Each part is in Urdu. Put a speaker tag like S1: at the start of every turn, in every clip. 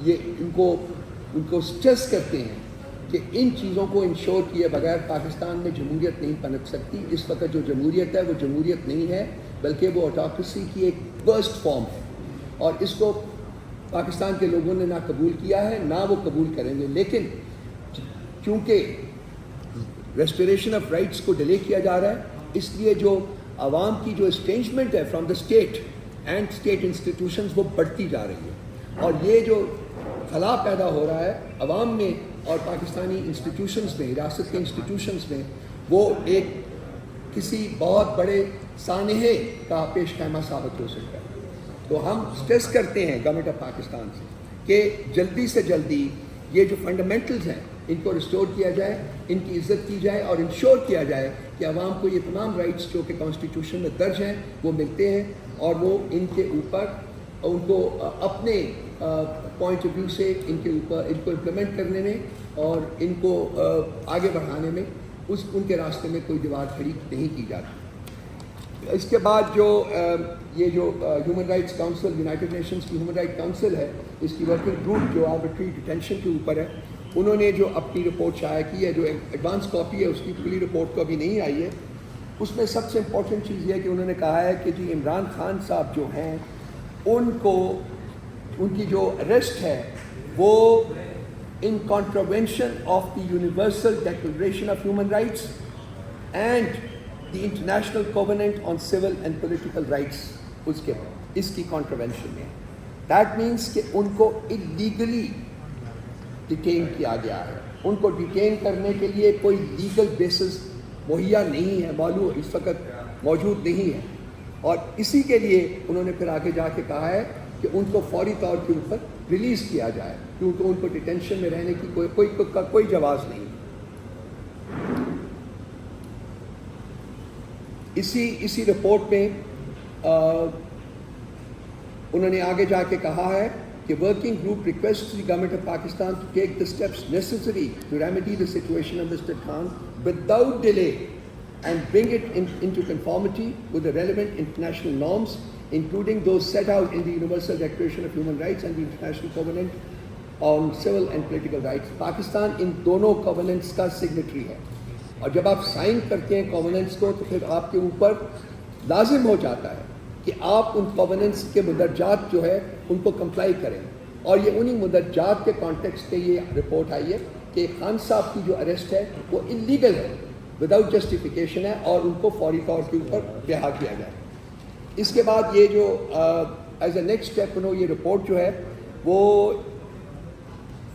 S1: یہ ان کو سٹریس کرتے ہیں کہ ان چیزوں کو انشور کیے بغیر پاکستان میں جمہوریت نہیں پنپ سکتی. اس وقت جو جمہوریت ہے وہ جمہوریت نہیں ہے بلکہ وہ آٹوکریسی کی ایک ورسٹ فارم ہے, اور اس کو پاکستان کے لوگوں نے نہ قبول کیا ہے نہ وہ قبول کریں گے. لیکن چونکہ ریسٹوریشن آف رائٹس کو ڈیلے کیا جا رہا ہے, اس لیے جو عوام کی جو اسٹرینجمنٹ ہے from the state and state institutions وہ بڑھتی جا رہی ہے, اور یہ جو خلا پیدا ہو رہا ہے عوام میں اور پاکستانی انسٹیٹیوشنز میں, ریاست کے انسٹیٹیوشنز میں, وہ ایک کسی بہت بڑے سانحے کا پیش خیمہ ثابت ہو سکتا ہے. تو ہم اسٹریس کرتے ہیں گورنمنٹ آف پاکستان سے کہ جلدی سے جلدی یہ جو فنڈامنٹلز ہیں ان کو ریسٹور کیا جائے, ان کی عزت کی جائے, اور انشور کیا جائے کہ عوام کو یہ تمام رائٹس جو کہ کانسٹیٹیوشن میں درج ہیں وہ ملتے ہیں, اور وہ ان کے اوپر ان کو اپنے پوائنٹ آف ویو سے ان کے اوپر ان کو امپلیمنٹ کرنے میں اور ان کو آگے بڑھانے میں ان کے راستے میں کوئی دیوار کھڑی نہیں کی جاتی. اس کے بعد جو یہ جو human rights council, United nations کی ہیومن رائٹ کاؤنسل ہے, اس کی ورکنگ گروپ جو آربیٹری ڈیٹینشن کے اوپر ہے, انہوں نے جو اپنی رپورٹ شائع کی ہے, جو ایڈوانس کاپی ہے اس کی پوری رپورٹ تو ابھی نہیں آئی ہے. اس میں سب سے امپورٹنٹ چیز یہ ہے کہ انہوں نے کہا ہے کہ جی عمران خان صاحب جو ہیں ان کی جو اریسٹ ہے وہ in contravention of the Universal Declaration of Human Rights and the International Covenant on Civil and Political Rights, اس کی کانٹروینشن میں. دیٹ مینس کہ ان کو اللیگلی ڈیٹین کیا گیا ہے. ان کو ڈیٹین کرنے کے لیے کوئی لیگل بیسس مہیا نہیں ہے, معلوم اس وقت موجود نہیں ہے, اور اسی کے لیے انہوں نے پھر آگے جا کے کہا ہے کہ ان کو فوری طور کے اوپر ریلیز کیا جائے, کیونکہ ان کو ڈیٹینشن میں رہنے کی کوئی جواز نہیں. اسی رپورٹ میں انہوں نے آگے جا کے کہا ہے کہ working group request the government of Pakistan to take the steps necessary to remedy the situation of mister Khan without delay and bring it into conformity with the relevant international norms, including those set out in the Universal Declaration of Human Rights and the International Covenant on Civil and Political Rights. Pakistan ان دونوں covenants کا signatory ہے, اور جب آپ سائن کرتے ہیں covenants کو تو پھر آپ کے اوپر لازم ہو جاتا ہے کہ آپ ان covenants کے مدرجات جو ہے ان کو کمپلائی کریں, اور یہ انہی مدرجات کے کانٹیکسٹ پہ یہ رپورٹ آئی ہے کہ خان صاحب کی جو اریسٹ ہے وہ انلیگل ہے, وداؤٹ جسٹیفیکیشن ہے, اور ان کو فوری طور کے اوپر رہا کیا جائے. اس کے بعد یہ جو ایز اے نیکسٹ اسٹیپ یہ رپورٹ جو ہے وہ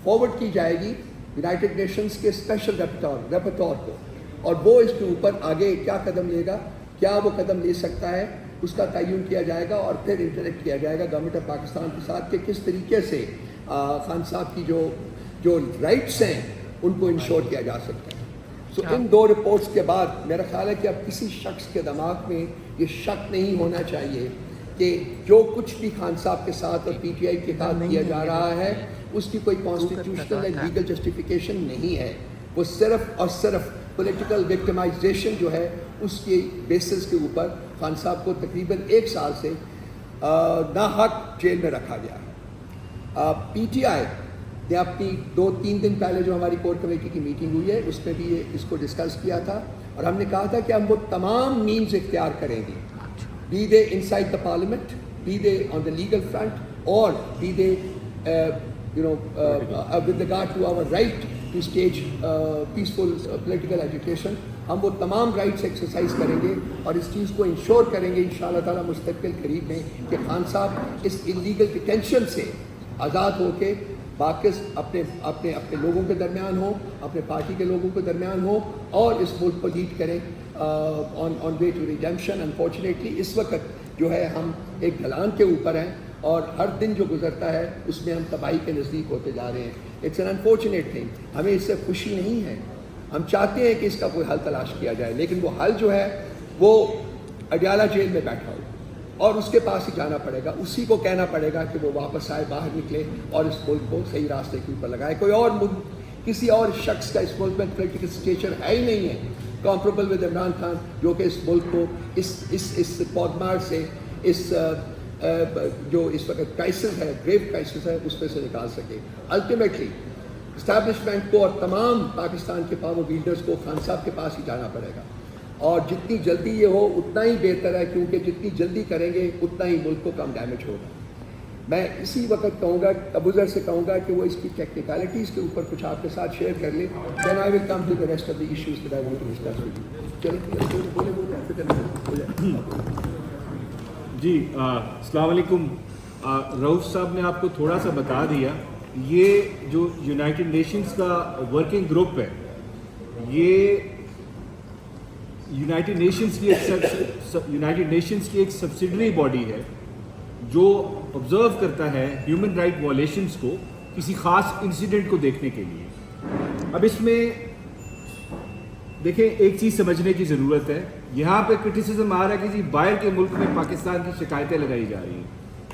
S1: فارورڈ کی جائے گی یونائٹڈ نیشنز کے اسپیشل ریپورٹور کو, اور وہ اس کے اوپر آگے کیا قدم لے گا, کیا وہ قدم لے سکتا ہے, اس کا تعین کیا جائے گا, اور پھر انٹریکٹ کیا جائے گا گورنمنٹ آف پاکستان کے ساتھ کہ کس طریقے سے خان صاحب کی جو رائٹس ہیں ان کو انشور کیا جا سکتا ہے. سو ان دو رپورٹس کے بعد میرا خیال ہے کہ اب کسی شخص کے دماغ میں یہ شک نہیں ہونا چاہیے کہ جو کچھ بھی خان صاحب کے ساتھ اور پی ٹی آئی کے ساتھ کیا جا رہا ہے اس کی کوئی کانسٹیٹیوشنل اینڈ لیگل جسٹیفیکیشن نہیں ہے. وہ صرف اور صرف پولیٹیکل وکٹمائزیشن جو ہے اس کے بیسس کے اوپر خان صاحب کو تقریباً 1 سال سے ناحق جیل میں رکھا گیا ہے. پی ٹی آئی نے اپنی 2-3 دن پہلے جو ہماری کور کمیٹی کی میٹنگ ہوئی ہے اس میں بھی اس کو ڈسکس کیا تھا, اور ہم نے کہا تھا کہ ہم وہ تمام مینز اختیار کریں گے, be they inside the parliament, be they on the legal front, اور be they with regard to our right to stage peaceful political education. ہم وہ تمام رائٹس ایکسرسائز کریں گے اور اس چیز کو انشور کریں گے انشاءاللہ تعالیٰ مستقبل قریب میں کہ خان صاحب اس انلیگل ڈیٹینشن سے آزاد ہو کے باقی اپنے لوگوں کے درمیان ہوں, اپنے پارٹی کے لوگوں کے درمیان ہوں, اور اس ملک کو لیڈ کریں آن وے ٹو ریڈیمپشن. انفارچونیٹلی اس وقت جو ہے ہم ایک ڈھلان کے اوپر ہیں, اور ہر دن جو گزرتا ہے اس میں ہم تباہی کے نزدیک ہوتے جا رہے ہیں. It's an unfortunate thing. ہمیں اس سے خوشی نہیں ہے, ہم چاہتے ہیں کہ اس کا کوئی حل تلاش کیا جائے, لیکن وہ حل جو ہے وہ اڈیالہ جیل میں بیٹھا ہو اور اس کے پاس ہی جانا پڑے گا, اسی کو کہنا پڑے گا کہ وہ واپس آئے, باہر نکلے اور اس ملک کو صحیح راستے کے اوپر لگائے. کوئی اور کسی اور شخص کا اس ملک میں پولیٹیکل سچویشن ہے ہی نہیں ہے کمپریبل ود عمران خان, جو کہ اس ملک کو اس پودمار سے, اس جو اس وقت کرائسس ہے, گریو کرائسس ہے, اس میں سے نکال سکے. الٹیمیٹلی اسٹیبلشمنٹ کو اور تمام پاکستان کے پاور ویلڈرز کو خان صاحب کے پاس ہی جانا پڑے گا, اور جتنی جلدی یہ ہو اتنا ہی بہتر ہے, کیونکہ جتنی جلدی کریں گے اتنا ہی ملک کو کم ڈیمیج ہوگا. میں اسی وقت کہوں گا, ابوذر سے کہوں گا کہ وہ اس کی ٹیکنیکلٹیز کے اوپر کچھ آپ کے ساتھ شیئر کر لیں. Then I will come to the rest of the issues that I want to discuss with you. چلیں
S2: جی السلام علیکم. رؤوف صاحب نے آپ کو تھوڑا سا بتا دیا, یہ جو یونائٹڈ نیشنز کا ورکنگ گروپ ہے, یہ یونائٹڈ نیشنز کی ایک سبسیڈری باڈی ہے جو آبزرو کرتا ہے ہیومن رائٹ وائلیشنز کو کسی خاص انسیڈنٹ کو دیکھنے کے لیے. اب اس میں دیکھیں ایک چیز سمجھنے کی ضرورت ہے. یہاں پہ کرٹیسزم آ رہا ہے کہ جی باہر کے ملک میں پاکستان کی شکایتیں لگائی جا رہی ہیں.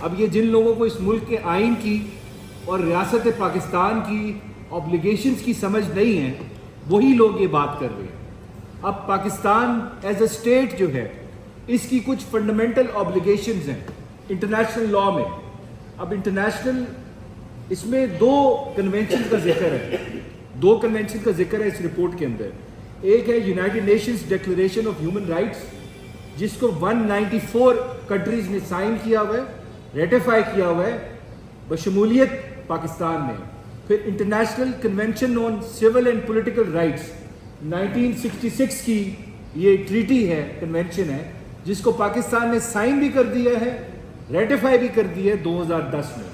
S2: اب یہ جن لوگوں کو اس ملک کے آئین کی اور ریاست پاکستان کی آبلیگیشنز کی سمجھ نہیں ہے, وہی لوگ یہ بات کر رہے ہیں. اب پاکستان ایز اے اسٹیٹ جو ہے, اس کی کچھ فنڈامنٹل آبلیگیشنز ہیں انٹرنیشنل لاء میں. اب انٹرنیشنل اس میں دو کنونشن کا ذکر ہے, اس رپورٹ کے اندر. ایک ہے United nations declaration of Human rights, جس کو 194 کنٹریز نے سائن کیا ہوا ہے, ریٹیفائی کیا ہوا ہے بشمولیت پاکستان میں. پھر international convention on Civil and Political rights 1966 کی یہ ٹریٹی ہے, کنونشن ہے, جس کو پاکستان نے سائن بھی کر دیا ہے, ریٹیفائی بھی کر دی ہے 2010 میں.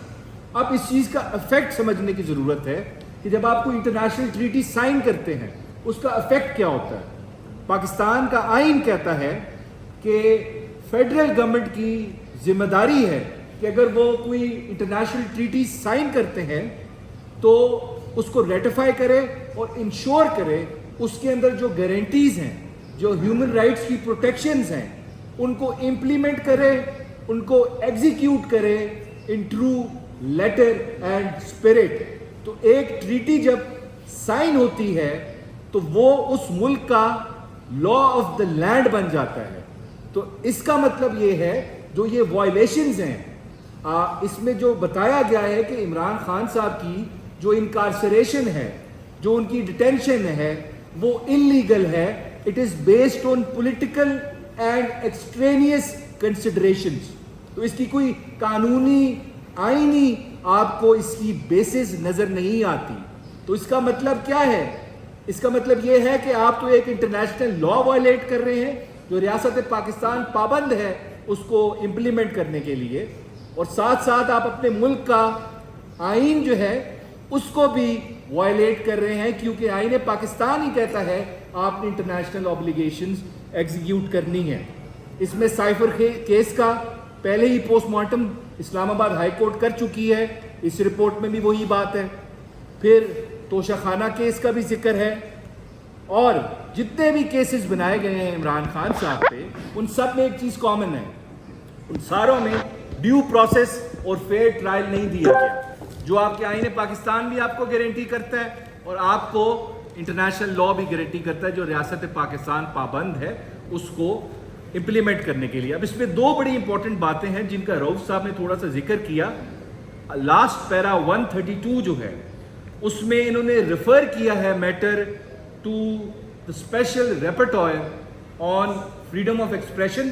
S2: اب اس چیز کا افیکٹ سمجھنے کی ضرورت ہے کہ جب آپ کو انٹرنیشنل ٹریٹی سائن کرتے ہیں اس کا افیکٹ کیا ہوتا ہے. پاکستان کا آئین کہتا ہے کہ فیڈرل گورنمنٹ کی ذمہ داری ہے کہ اگر وہ کوئی انٹرنیشنل ٹریٹی سائن کرتے ہیں تو اس کو ریٹیفائی کرے اور انشور کرے اس کے اندر جو گارنٹیز ہیں, جو ہیومن رائٹس کی پروٹیکشنز ہیں, ان کو امپلیمنٹ کرے, ان کو ایگزیکیوٹ کرے in true letter and spirit. تو ایک ٹریٹی جب سائن ہوتی ہے تو وہ اس ملک کا لا آف دا لینڈ بن جاتا ہے. تو اس کا مطلب یہ ہے جو یہ وائلیشنز ہیں, اس میں جو بتایا گیا ہے کہ عمران خان صاحب کی جو انکارسریشن ہے, جو ان کی ڈیٹینشن ہے, وہ انلیگل ہے. It is based on political and extraneous considerations. تو اس کی کوئی قانونی آئینی آپ کو اس کی بیسس نظر نہیں آتی. تو اس کا مطلب کیا ہے؟ اس کا مطلب یہ ہے کہ آپ تو ایک انٹرنیشنل لا وائلیٹ کر رہے ہیں جو ریاست پاکستان پابند ہے اس کو امپلیمنٹ کرنے کے لیے, اور ساتھ ساتھ آپ اپنے ملک کا آئین جو ہے اس کو بھی وائلیٹ کر رہے ہیں, کیونکہ آئین پاکستان ہی کہتا ہے آپ نے انٹرنیشنل آبلیگیشنز ایگزیکیوٹ کرنی ہے. اس میں سائفر کیس کا پہلے ہی پوسٹ مارٹم اسلام آباد ہائی کورٹ کر چکی ہے, اس رپورٹ میں بھی وہی بات ہے. پھر توشہ خانہ کیس کا بھی ذکر ہے, اور جتنے بھی کیسز بنائے گئے ہیں عمران خان صاحب پہ, ان سب میں ایک چیز کامن ہے, ان ساروں میں ڈیو پروسیس اور فیئر ٹرائل نہیں دیا گیا, جو آپ کے آئین پاکستان بھی آپ کو گارنٹی کرتا ہے اور آپ کو انٹرنیشنل لا بھی گارنٹی کرتا ہے جو ریاست پاکستان پابند ہے اس کو امپلیمنٹ کرنے کے لیے. اب اس میں دو بڑی امپورٹنٹ باتیں ہیں جن کا رؤوف صاحب نے تھوڑا سا ذکر کیا. لاسٹ پیرا 132 جو ہے اس میں انہوں نے ریفر کیا ہے matter to the special rapporteur on freedom of expression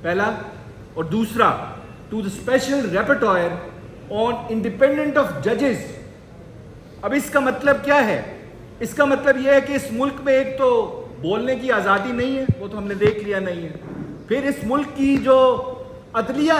S2: پہلا, اور دوسرا to the special rapporteur on independent of ججز. اب اس کا مطلب کیا ہے؟ اس کا مطلب یہ ہے کہ اس ملک میں ایک تو بولنے کی آزادی نہیں ہے, وہ تو ہم نے دیکھ لیا نہیں ہے. پھر اس ملک کی جو عدلیہ ہے